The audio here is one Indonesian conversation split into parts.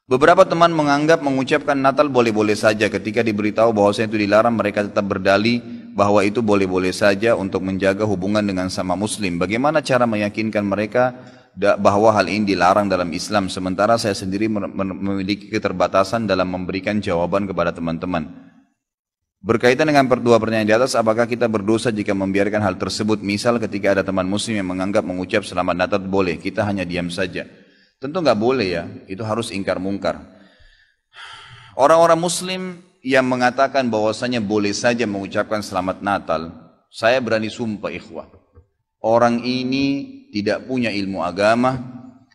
Beberapa teman menganggap mengucapkan Natal boleh-boleh saja. Ketika diberitahu bahwasanya itu dilarang, mereka tetap berdalih bahwa itu boleh-boleh saja untuk menjaga hubungan dengan sama muslim. Bagaimana cara meyakinkan mereka bahwa hal ini dilarang dalam Islam, sementara saya sendiri memiliki keterbatasan dalam memberikan jawaban kepada teman-teman. Berkaitan dengan dua pertanyaan di atas, apakah kita berdosa jika membiarkan hal tersebut? Misal ketika ada teman muslim yang menganggap mengucap selamat Natal boleh, kita hanya diam saja. Tentu nggak boleh ya, itu harus ingkar mungkar. Orang-orang muslim yang mengatakan bahwasanya boleh saja mengucapkan selamat Natal, saya berani sumpah ikhwah, orang ini tidak punya ilmu agama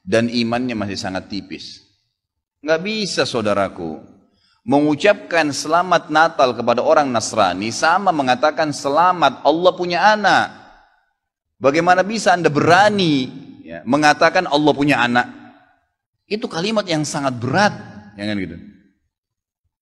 dan imannya masih sangat tipis. Nggak bisa saudaraku, mengucapkan selamat Natal kepada orang Nasrani sama mengatakan selamat Allah punya anak. Bagaimana bisa Anda berani ya, mengatakan Allah punya anak? Itu kalimat yang sangat berat, jangan gitu.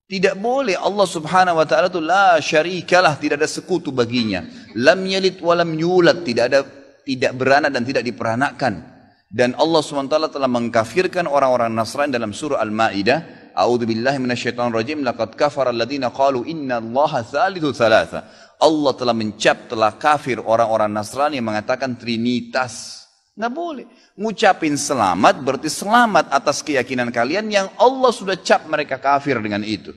Tidak boleh. Allah subhanahu wa ta'ala itu la syarikalah, tidak ada sekutu baginya. Lam yalid walam yulad, tidak beranak dan tidak diperanakkan. Dan Allah subhanahu wa ta'ala telah mengkafirkan orang-orang Nasrani dalam surah Al-Ma'idah. A'udzubillahi minasyaitonirrajim, laqad kafara alladziina qalu innallaha tsalitsu tsalatsa. Allah telah kafir orang-orang Nasrani yang mengatakan trinitas. Nggak boleh. Ngucapin selamat berarti selamat atas keyakinan kalian yang Allah sudah cap mereka kafir dengan itu.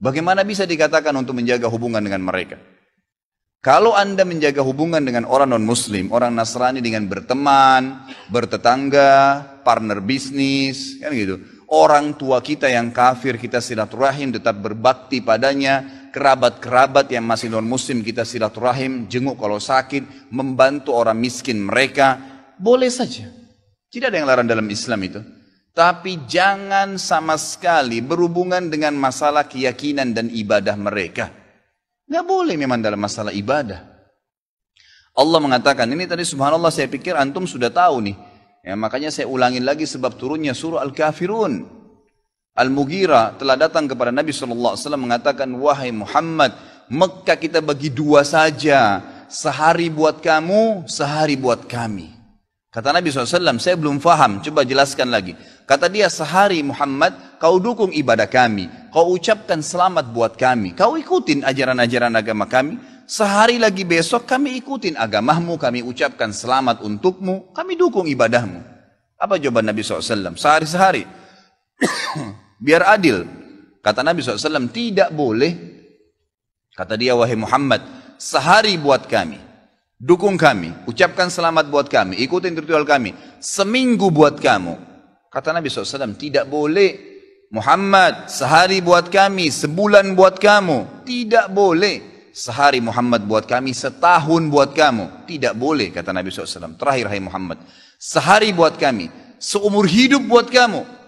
Bagaimana bisa dikatakan untuk menjaga hubungan dengan mereka? Kalau Anda menjaga hubungan dengan orang non-muslim, orang Nasrani dengan berteman, bertetangga, partner bisnis, kan gitu. Orang tua kita yang kafir kita silaturahim, tetap berbakti padanya. Kerabat-kerabat yang masih non-muslim kita silaturahim, jenguk kalau sakit, membantu orang miskin mereka. Boleh saja. Tidak ada yang larang dalam Islam itu. Tapi jangan sama sekali berhubungan dengan masalah keyakinan dan ibadah mereka. Nggak boleh memang dalam masalah ibadah. Allah mengatakan, ini tadi subhanallah saya pikir antum sudah tahu nih. Ya, makanya saya ulangin lagi sebab turunnya surah Al-Kafirun. Al-Mughirah telah datang kepada Nabi SAW mengatakan, wahai Muhammad, Mekah kita bagi dua saja. Sehari buat kamu, sehari buat kami. Kata Nabi SAW, saya belum faham, coba jelaskan lagi. Kata dia, sehari Muhammad, kau dukung ibadah kami. Kau ucapkan selamat buat kami. Kau ikutin ajaran-ajaran agama kami. Sehari lagi besok kami ikutin agamamu, kami ucapkan selamat untukmu. Kami dukung ibadahmu. Apa jawaban Nabi SAW? Sehari-sehari. Biar adil. Kata Nabi SAW, tidak boleh. Kata dia, wahai Muhammad, sehari buat kami. Dukung kami, ucapkan selamat buat kami, ikutin ritual kami. Seminggu buat kamu. Kata Nabi SAW, tidak boleh. Muhammad, sehari buat kami, sebulan buat kamu. Tidak boleh. Sehari Muhammad buat kami, setahun buat kamu. Tidak boleh, kata Nabi SAW. Terakhir, hai Muhammad, sehari buat kami, seumur hidup buat kamu.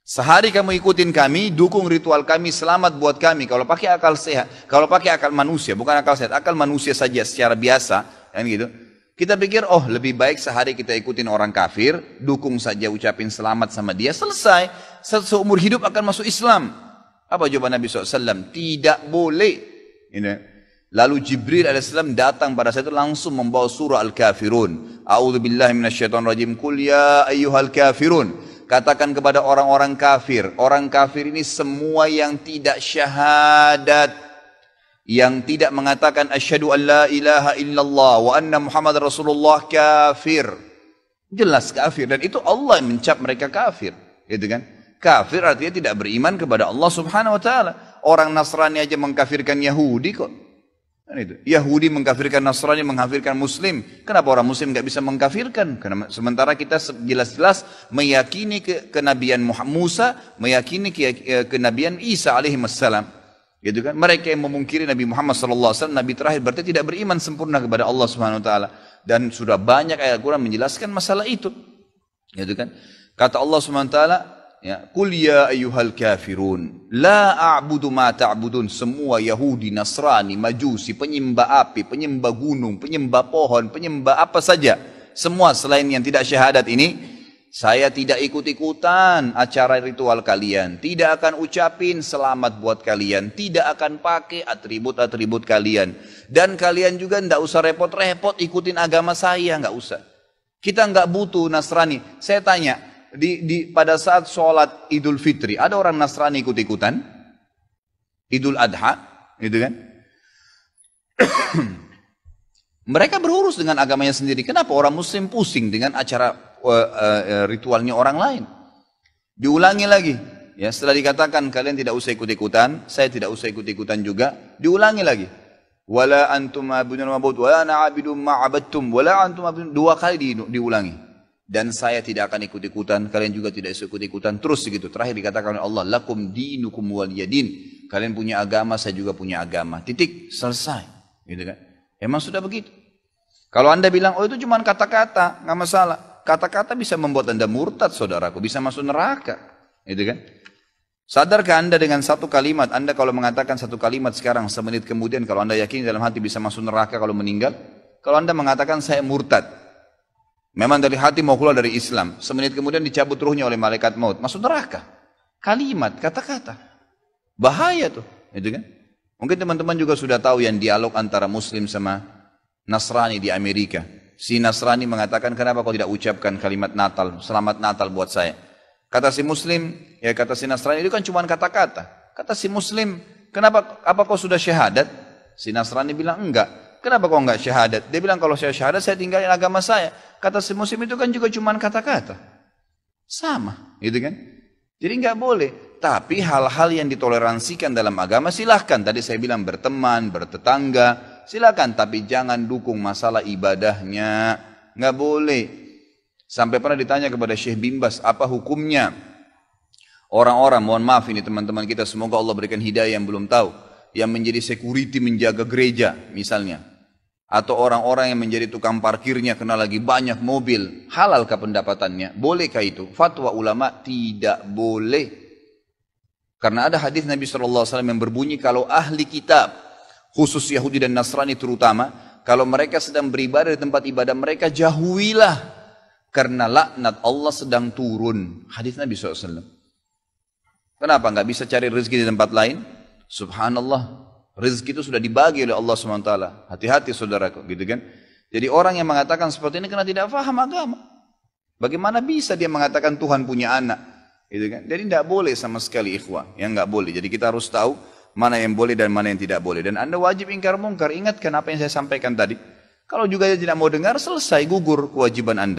Sehari kamu ikutin kami, dukung ritual kami, selamat buat kami. Kalau pakai akal sehat, kalau pakai akal manusia, bukan akal sehat, akal manusia saja secara biasa, kan gitu. Kita pikir, oh lebih baik sehari kita ikutin orang kafir, dukung saja, ucapin selamat sama dia, selesai. Seumur hidup akan masuk Islam. Apa jawaban Nabi SAW? Tidak boleh. Ini. Lalu Jibril AS datang pada saat itu langsung membawa surah Al-Kafirun. A'udzubillahi minasyaitonirrajim. Qul ya ayyuhal kafirun. Katakan kepada orang-orang kafir. Orang kafir ini semua yang tidak syahadat. Yang tidak mengatakan asyhadu an la ilaha illallah wa anna Muhammad Rasulullah kafir. Jelas kafir. Dan itu Allah yang mencap mereka kafir. Gitu kan? Kafir artinya tidak beriman kepada Allah subhanahu wa ta'ala. Orang Nasrani aja mengkafirkan Yahudi kok. Itu. Yahudi mengkafirkan Nasrani, mengkafirkan Muslim. Kenapa orang Muslim nggak bisa mengkafirkan? Karena sementara kita jelas-jelas meyakini kenabian Musa, meyakini kenabian Isa alaihissalam. Gitu kan? Mereka yang memungkiri Nabi Muhammad SAW, Nabi terakhir, berarti tidak beriman sempurna kepada Allah Subhanahu Wa Taala. Dan sudah banyak ayat Quran menjelaskan masalah itu. Gitu kan? Kata Allah Subhanahu Wa Taala, ya, Qul ya ayyuhal kafirun la a'budu ma ta'budun. Semua Yahudi, Nasrani, Majusi, penyembah api, penyembah gunung, penyembah pohon, penyembah apa saja, semua selain yang tidak syahadat ini, saya tidak ikut-ikutan acara ritual kalian, tidak akan ucapin selamat buat kalian, tidak akan pakai atribut-atribut kalian, dan kalian juga tidak usah repot-repot ikutin agama saya, nggak usah. Kita nggak butuh Nasrani. Saya tanya, pada saat sholat Idul Fitri, ada orang Nasrani ikut-ikutan, Idul Adha, gitu kan? Mereka berurus dengan agamanya sendiri. Kenapa orang Muslim pusing dengan acara ritualnya orang lain? Diulangi lagi. Ya, setelah dikatakan kalian tidak usah ikut-ikutan, saya tidak usah ikut-ikutan juga, diulangi lagi. Wala antum ma'budun ma'bud, wala ana 'abidun ma'abadtum, wala antum ma'budun. 2 kali diulangi. Dan saya tidak akan ikut-ikutan, kalian juga tidak usah ikut-ikutan. Terus begitu. Terakhir dikatakan oleh Allah, lakum dinukum waliyadin. Kalian punya agama, saya juga punya agama. Titik, selesai. Gitu kan? Emang sudah begitu. Kalau Anda bilang, oh itu cuma kata-kata, nggak masalah. Kata-kata bisa membuat Anda murtad, saudaraku, bisa masuk neraka. Gitu kan? Sadarkah Anda dengan satu kalimat, Anda kalau mengatakan satu kalimat sekarang, semenit kemudian kalau Anda yakin dalam hati bisa masuk neraka kalau meninggal? Kalau Anda mengatakan saya murtad, memang dari hati mau keluar dari Islam, semenit kemudian dicabut ruhnya oleh malaikat maut, masuk neraka. Kalimat, kata-kata. Bahaya tuh, gitu kan? Mungkin teman-teman juga sudah tahu yang dialog antara Muslim sama Nasrani di Amerika. Si Nasrani mengatakan, kenapa kau tidak ucapkan kalimat Natal, selamat Natal buat saya? Kata si Muslim, ya kata si Nasrani, itu kan cuma kata-kata. Kata si Muslim, kenapa, apa kau sudah syahadat? Si Nasrani bilang, enggak. Kenapa kau enggak syahadat? Dia bilang, kalau saya syahadat, saya tinggalin agama saya. Kata si Muslim, itu kan juga cuma kata-kata. Sama, gitu kan? Jadi enggak boleh. Tapi hal-hal yang ditoleransikan dalam agama, silahkan. Tadi saya bilang berteman, bertetangga, silahkan. Tapi jangan dukung masalah ibadahnya. Enggak boleh. Sampai pernah ditanya kepada Syekh Bimbas, apa hukumnya orang-orang, mohon maaf ini teman-teman kita, semoga Allah berikan hidayah yang belum tahu, yang menjadi security menjaga gereja misalnya, atau orang-orang yang menjadi tukang parkirnya karena lagi banyak mobil, halalkah pendapatannya? Bolehkah itu? Fatwa ulama tidak boleh. Karena ada hadis Nabi SAW yang berbunyi, kalau ahli kitab, khusus Yahudi dan Nasrani terutama, kalau mereka sedang beribadah di tempat ibadah mereka, jauhilah. Karena laknat Allah sedang turun. Hadis Nabi SAW. Kenapa nggak bisa cari rezeki di tempat lain? Subhanallah. Rezeki itu sudah dibagi oleh Allah SWT. Hati-hati saudaraku, gitu kan? Jadi orang yang mengatakan seperti ini karena tidak paham agama. Bagaimana bisa dia mengatakan Tuhan punya anak? Gitu kan? Jadi tidak boleh sama sekali ikhwah. Yang nggak boleh. Jadi kita harus tahu mana yang boleh dan mana yang tidak boleh. Dan Anda wajib ingkar mungkar. Ingatkan apa yang saya sampaikan tadi. Kalau juga dia tidak mau dengar, selesai, gugur kewajiban Anda.